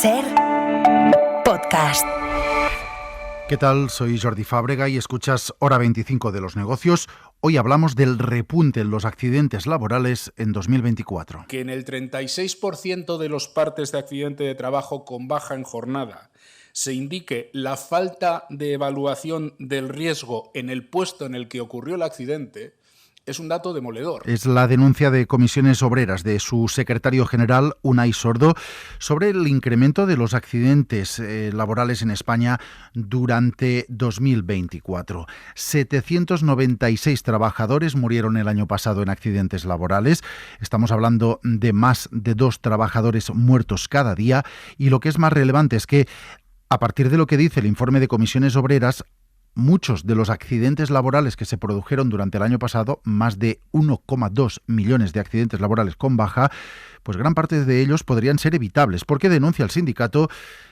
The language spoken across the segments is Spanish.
SER Podcast. ¿Qué tal? Soy Jordi Fábrega y escuchas Hora 25 de los negocios. Hoy hablamos del repunte en los accidentes laborales en 2024. Que en el 36% de los partes de accidente de trabajo con baja en jornada se indique la falta de evaluación del riesgo en el puesto en el que ocurrió el accidente, es un dato demoledor. Es la denuncia de Comisiones Obreras de su secretario general, Unai Sordo, sobre el incremento de los accidentes laborales en España durante 2024. 796 trabajadores murieron el año pasado en accidentes laborales. Estamos hablando de más de 2 trabajadores muertos cada día. Y lo que es más relevante es que, a partir de lo que dice el informe de Comisiones Obreras, muchos de los accidentes laborales que se produjeron durante el año pasado, más de 1,2 millones de accidentes laborales con baja, pues gran parte de ellos podrían ser evitables, porque denuncia el sindicato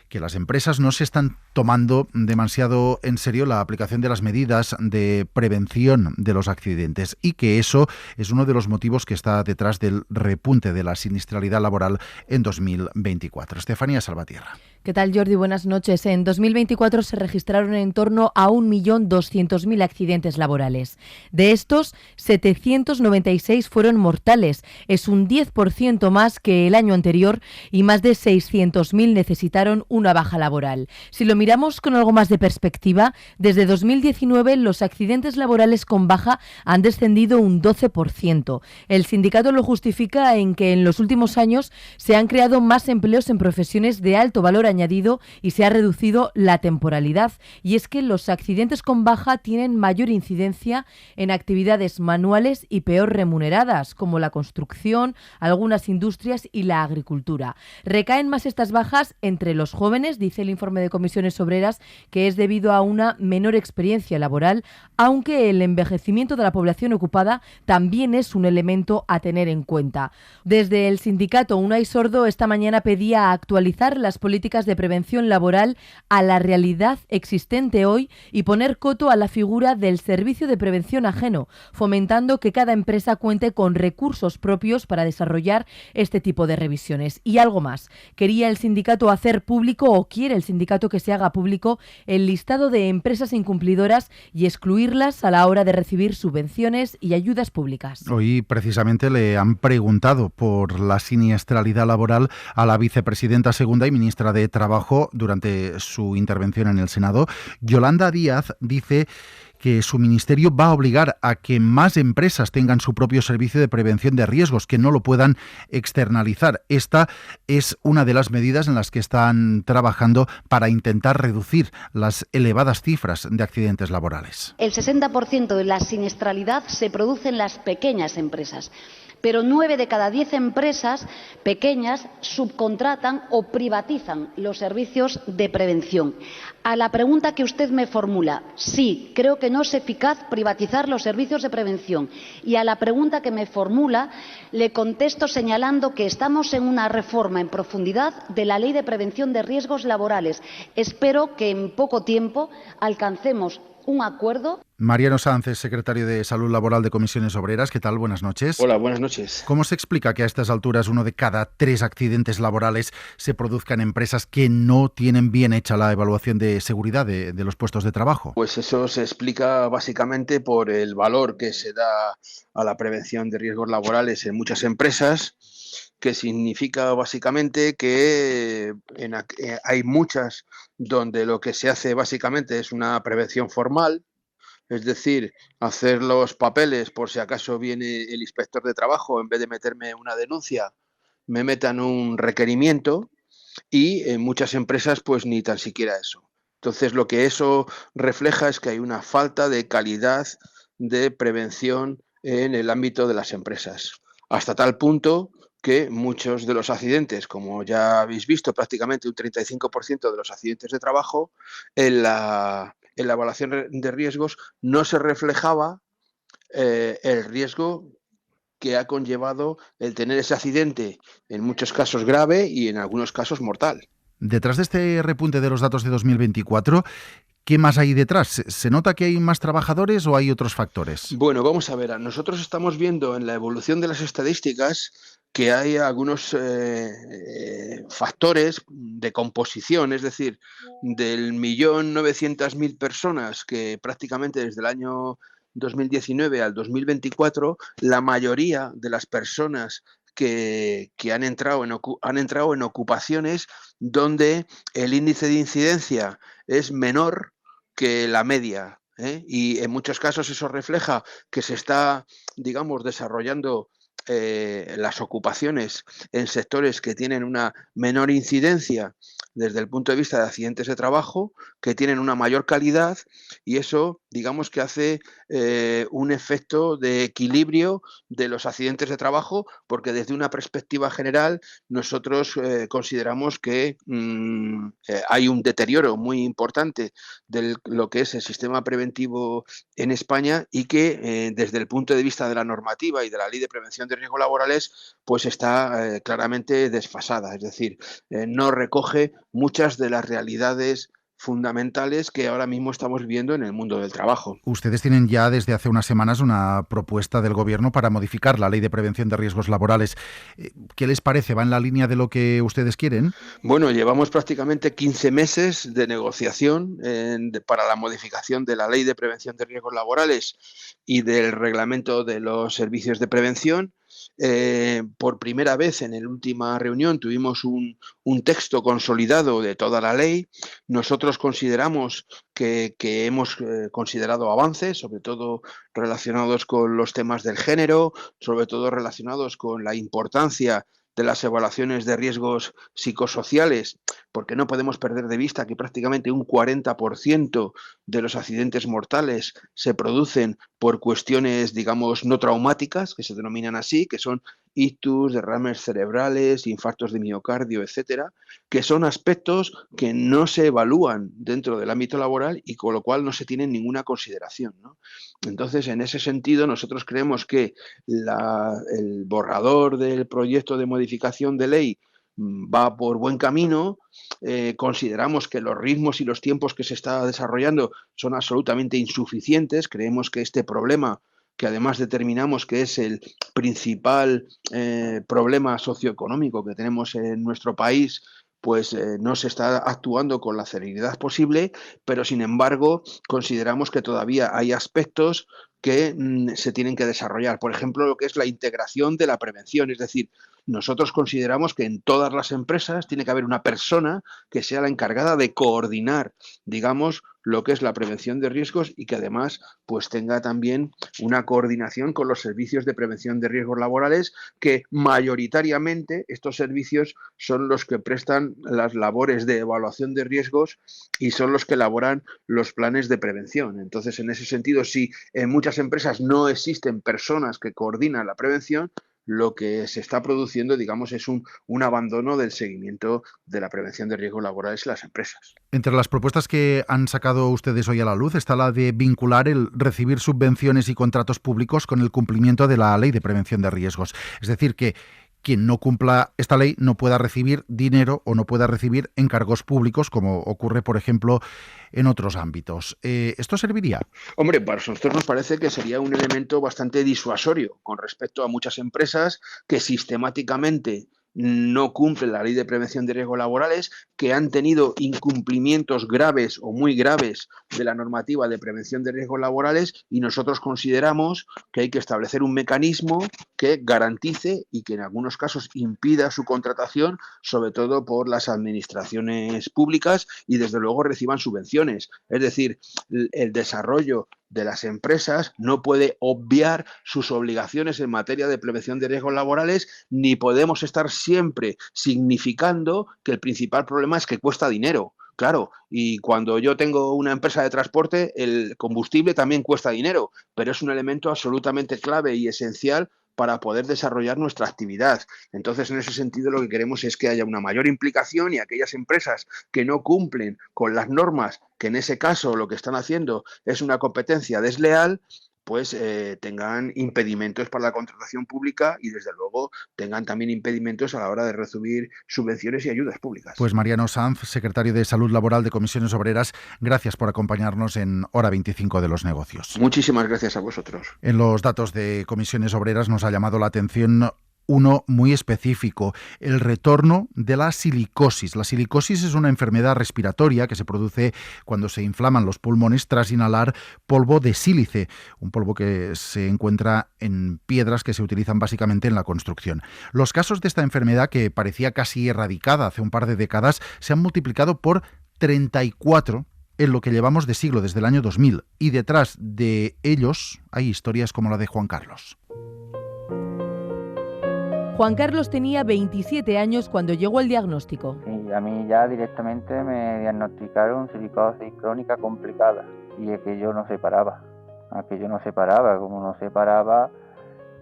que las empresas no se están tomando demasiado en serio la aplicación de las medidas de prevención de los accidentes y que eso es uno de los motivos que está detrás del repunte de la siniestralidad laboral en 2024. Estefanía Salvatierra. ¿Qué tal, Jordi? Buenas noches. En 2024 se registraron en torno a 1.200.000 accidentes laborales. De estos, 796 fueron mortales. Es un 10% más que el año anterior y más de 600.000 necesitaron una baja laboral. Si lo miramos con algo más de perspectiva, desde 2019 los accidentes laborales con baja han descendido un 12%. El sindicato lo justifica en que en los últimos años se han creado más empleos en profesiones de alto valor añadido y se ha reducido la temporalidad. Y es que los accidentes con baja tienen mayor incidencia en actividades manuales y peor remuneradas, como la construcción, algunas industrias y la agricultura. Recaen más estas bajas entre los jóvenes, dice el informe de Comisiones Obreras, que es debido a una menor experiencia laboral, aunque el envejecimiento de la población ocupada también es un elemento a tener en cuenta. Desde el sindicato Unai Sordo esta mañana pedía actualizar las políticas de prevención laboral a la realidad existente hoy y poner coto a la figura del servicio de prevención ajeno, fomentando que cada empresa cuente con recursos propios para desarrollar este tipo de revisiones. Y algo más, quería el sindicato hacer público o quiere el sindicato que se haga público el listado de empresas incumplidoras y excluirlas a la hora de recibir subvenciones y ayudas públicas. Hoy precisamente le han preguntado por la siniestralidad laboral a la vicepresidenta segunda y ministra de Trabajo durante su intervención en el Senado. Yolanda Díaz dice que su ministerio va a obligar a que más empresas tengan su propio servicio de prevención de riesgos, que no lo puedan externalizar. Esta es una de las medidas en las que están trabajando para intentar reducir las elevadas cifras de accidentes laborales. El 60% de la siniestralidad se produce en las pequeñas empresas. Pero 9 de cada 10 empresas pequeñas subcontratan o privatizan los servicios de prevención. A la pregunta que usted me formula, sí, creo que no es eficaz privatizar los servicios de prevención. Y a la pregunta que me formula, le contesto señalando que estamos en una reforma en profundidad de la Ley de Prevención de Riesgos Laborales. Espero que en poco tiempo alcancemos un acuerdo. Mariano Sánchez, secretario de Salud Laboral de Comisiones Obreras. ¿Qué tal? Buenas noches. Hola, buenas noches. ¿Cómo se explica que a estas alturas 1 de cada 3 accidentes laborales se produzca en empresas que no tienen bien hecha la evaluación de seguridad de los puestos de trabajo? Pues eso se explica básicamente por el valor que se da a la prevención de riesgos laborales en muchas empresas, que significa básicamente que hay muchas donde lo que se hace básicamente es una prevención formal, es decir, hacer los papeles por si acaso viene el inspector de trabajo, en vez de meterme una denuncia, me metan un requerimiento, y en muchas empresas pues ni tan siquiera eso. Entonces lo que eso refleja es que hay una falta de calidad de prevención en el ámbito de las empresas, hasta tal punto que muchos de los accidentes, como ya habéis visto, prácticamente un 35% de los accidentes de trabajo, en la evaluación de riesgos no se reflejaba el riesgo que ha conllevado el tener ese accidente, en muchos casos grave y en algunos casos mortal. Detrás de este repunte de los datos de 2024, ¿qué más hay detrás? ¿Se nota que hay más trabajadores o hay otros factores? Bueno, vamos a ver. Nosotros estamos viendo en la evolución de las estadísticas que hay algunos factores de composición, es decir, del 1.900.000 personas que prácticamente desde el año 2019 al 2024, la mayoría de las personas que han entrado en ocupaciones donde el índice de incidencia es menor que la media, ¿eh? Y en muchos casos eso refleja que se está, digamos, desarrollando las ocupaciones en sectores que tienen una menor incidencia desde el punto de vista de accidentes de trabajo, que tienen una mayor calidad, y eso, digamos, que hace un efecto de equilibrio de los accidentes de trabajo, porque desde una perspectiva general nosotros consideramos que hay un deterioro muy importante de lo que es el sistema preventivo en España, y que desde el punto de vista de la normativa y de la Ley de Prevención de Riesgos Laborales pues está claramente desfasada, es decir, no recoge muchas de las realidades fundamentales que ahora mismo estamos viendo en el mundo del trabajo. Ustedes tienen ya desde hace unas semanas una propuesta del Gobierno para modificar la Ley de Prevención de Riesgos Laborales. ¿Qué les parece? ¿Va en la línea de lo que ustedes quieren? Bueno, llevamos prácticamente 15 meses de negociación para la modificación de la Ley de Prevención de Riesgos Laborales y del Reglamento de los Servicios de Prevención. Por primera vez en la última reunión tuvimos un texto consolidado de toda la ley. Nosotros consideramos que hemos considerado avances, sobre todo relacionados con los temas del género, sobre todo relacionados con la importancia de las evaluaciones de riesgos psicosociales, porque no podemos perder de vista que prácticamente un 40% de los accidentes mortales se producen por cuestiones, digamos, no traumáticas, que se denominan así, que son ictus, derrames cerebrales, infartos de miocardio, etcétera, que son aspectos que no se evalúan dentro del ámbito laboral y con lo cual no se tiene ninguna consideración, ¿no? Entonces, en ese sentido, nosotros creemos que el borrador del proyecto de modificación de ley va por buen camino. Consideramos que los ritmos y los tiempos que se está desarrollando son absolutamente insuficientes. Creemos que este problema, que además determinamos que es el principal problema socioeconómico que tenemos en nuestro país, pues no se está actuando con la celeridad posible, pero sin embargo consideramos que todavía hay aspectos que se tienen que desarrollar. Por ejemplo, lo que es la integración de la prevención, es decir, nosotros consideramos que en todas las empresas tiene que haber una persona que sea la encargada de coordinar, digamos, lo que es la prevención de riesgos y que además pues tenga también una coordinación con los servicios de prevención de riesgos laborales, que mayoritariamente estos servicios son los que prestan las labores de evaluación de riesgos y son los que elaboran los planes de prevención. Entonces, en ese sentido, si en muchas empresas no existen personas que coordinan la prevención, lo que se está produciendo, digamos, es un abandono del seguimiento de la prevención de riesgos laborales en las empresas. Entre las propuestas que han sacado ustedes hoy a la luz está la de vincular el recibir subvenciones y contratos públicos con el cumplimiento de la Ley de Prevención de Riesgos. Es decir, que quien no cumpla esta ley no pueda recibir dinero o no pueda recibir encargos públicos, como ocurre, por ejemplo, en otros ámbitos. ¿Esto serviría? Hombre, para nosotros nos parece que sería un elemento bastante disuasorio con respecto a muchas empresas que sistemáticamente no cumplen la Ley de Prevención de Riesgos Laborales, que han tenido incumplimientos graves o muy graves de la normativa de prevención de riesgos laborales, y nosotros consideramos que hay que establecer un mecanismo que garantice y que en algunos casos impida su contratación, sobre todo por las administraciones públicas, y desde luego reciban subvenciones. Es decir, el desarrollo de las empresas no puede obviar sus obligaciones en materia de prevención de riesgos laborales, ni podemos estar siempre significando que el principal problema es que cuesta dinero. Claro, y cuando yo tengo una empresa de transporte, el combustible también cuesta dinero, pero es un elemento absolutamente clave y esencial para poder desarrollar nuestra actividad. Entonces, en ese sentido, lo que queremos es que haya una mayor implicación y aquellas empresas que no cumplen con las normas, que en ese caso lo que están haciendo es una competencia desleal, pues tengan impedimentos para la contratación pública y, desde luego, tengan también impedimentos a la hora de recibir subvenciones y ayudas públicas. Pues Mariano Sanz, secretario de Salud Laboral de Comisiones Obreras, gracias por acompañarnos en Hora 25 de los Negocios. Muchísimas gracias a vosotros. En los datos de Comisiones Obreras nos ha llamado la atención uno muy específico, el retorno de la silicosis. La silicosis es una enfermedad respiratoria que se produce cuando se inflaman los pulmones tras inhalar polvo de sílice, un polvo que se encuentra en piedras que se utilizan básicamente en la construcción. Los casos de esta enfermedad, que parecía casi erradicada hace un par de décadas, se han multiplicado por 34 en lo que llevamos de siglo, desde el año 2000. Y detrás de ellos hay historias como la de Juan Carlos. Juan Carlos tenía 27 años cuando llegó el diagnóstico. Sí, a mí ya directamente me diagnosticaron silicosis crónica complicada y aquello no se paraba. Como no se paraba,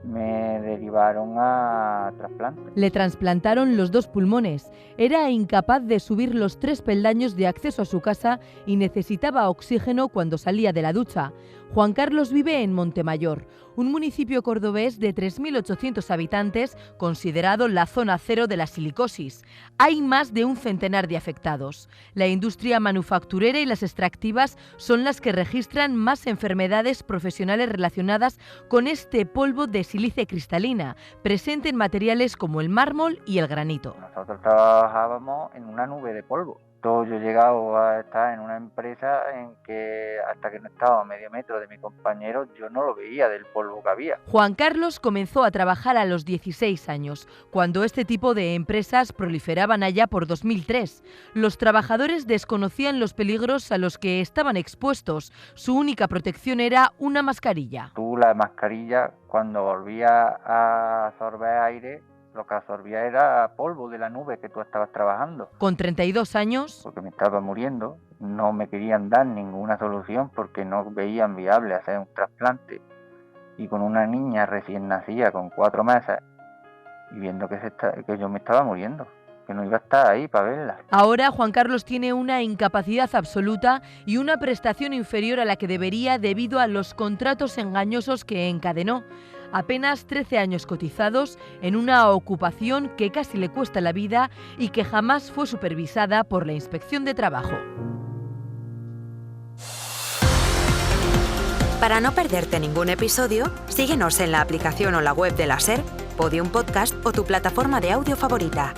me derivaron a trasplante. Le trasplantaron los 2 pulmones. Era incapaz de subir los 3 peldaños de acceso a su casa y necesitaba oxígeno cuando salía de la ducha. Juan Carlos vive en Montemayor, un municipio cordobés de 3.800 habitantes, considerado la zona cero de la silicosis. Hay más de un centenar de afectados. La industria manufacturera y las extractivas son las que registran más enfermedades profesionales relacionadas con este polvo de sílice cristalina, presente en materiales como el mármol y el granito. Nosotros trabajábamos en una nube de polvo. Yo he llegado a estar en una empresa en que hasta que no estaba a medio metro de mi compañero yo no lo veía del polvo que había. Juan Carlos comenzó a trabajar a los 16 años, cuando este tipo de empresas proliferaban allá por 2003. Los trabajadores desconocían los peligros a los que estaban expuestos. Su única protección era una mascarilla. La mascarilla, cuando volvía a absorber aire, lo que absorbía era polvo de la nube que tú estabas trabajando. Con 32 años... Porque me estaba muriendo, no me querían dar ninguna solución porque no veían viable hacer un trasplante. Y con una niña recién nacida, con 4 meses, y viendo que yo me estaba muriendo, que no iba a estar ahí para verla. Ahora Juan Carlos tiene una incapacidad absoluta y una prestación inferior a la que debería debido a los contratos engañosos que encadenó. Apenas 13 años cotizados en una ocupación que casi le cuesta la vida y que jamás fue supervisada por la Inspección de Trabajo. Para no perderte ningún episodio, síguenos en la aplicación o la web de la SER, Podium Podcast o tu plataforma de audio favorita.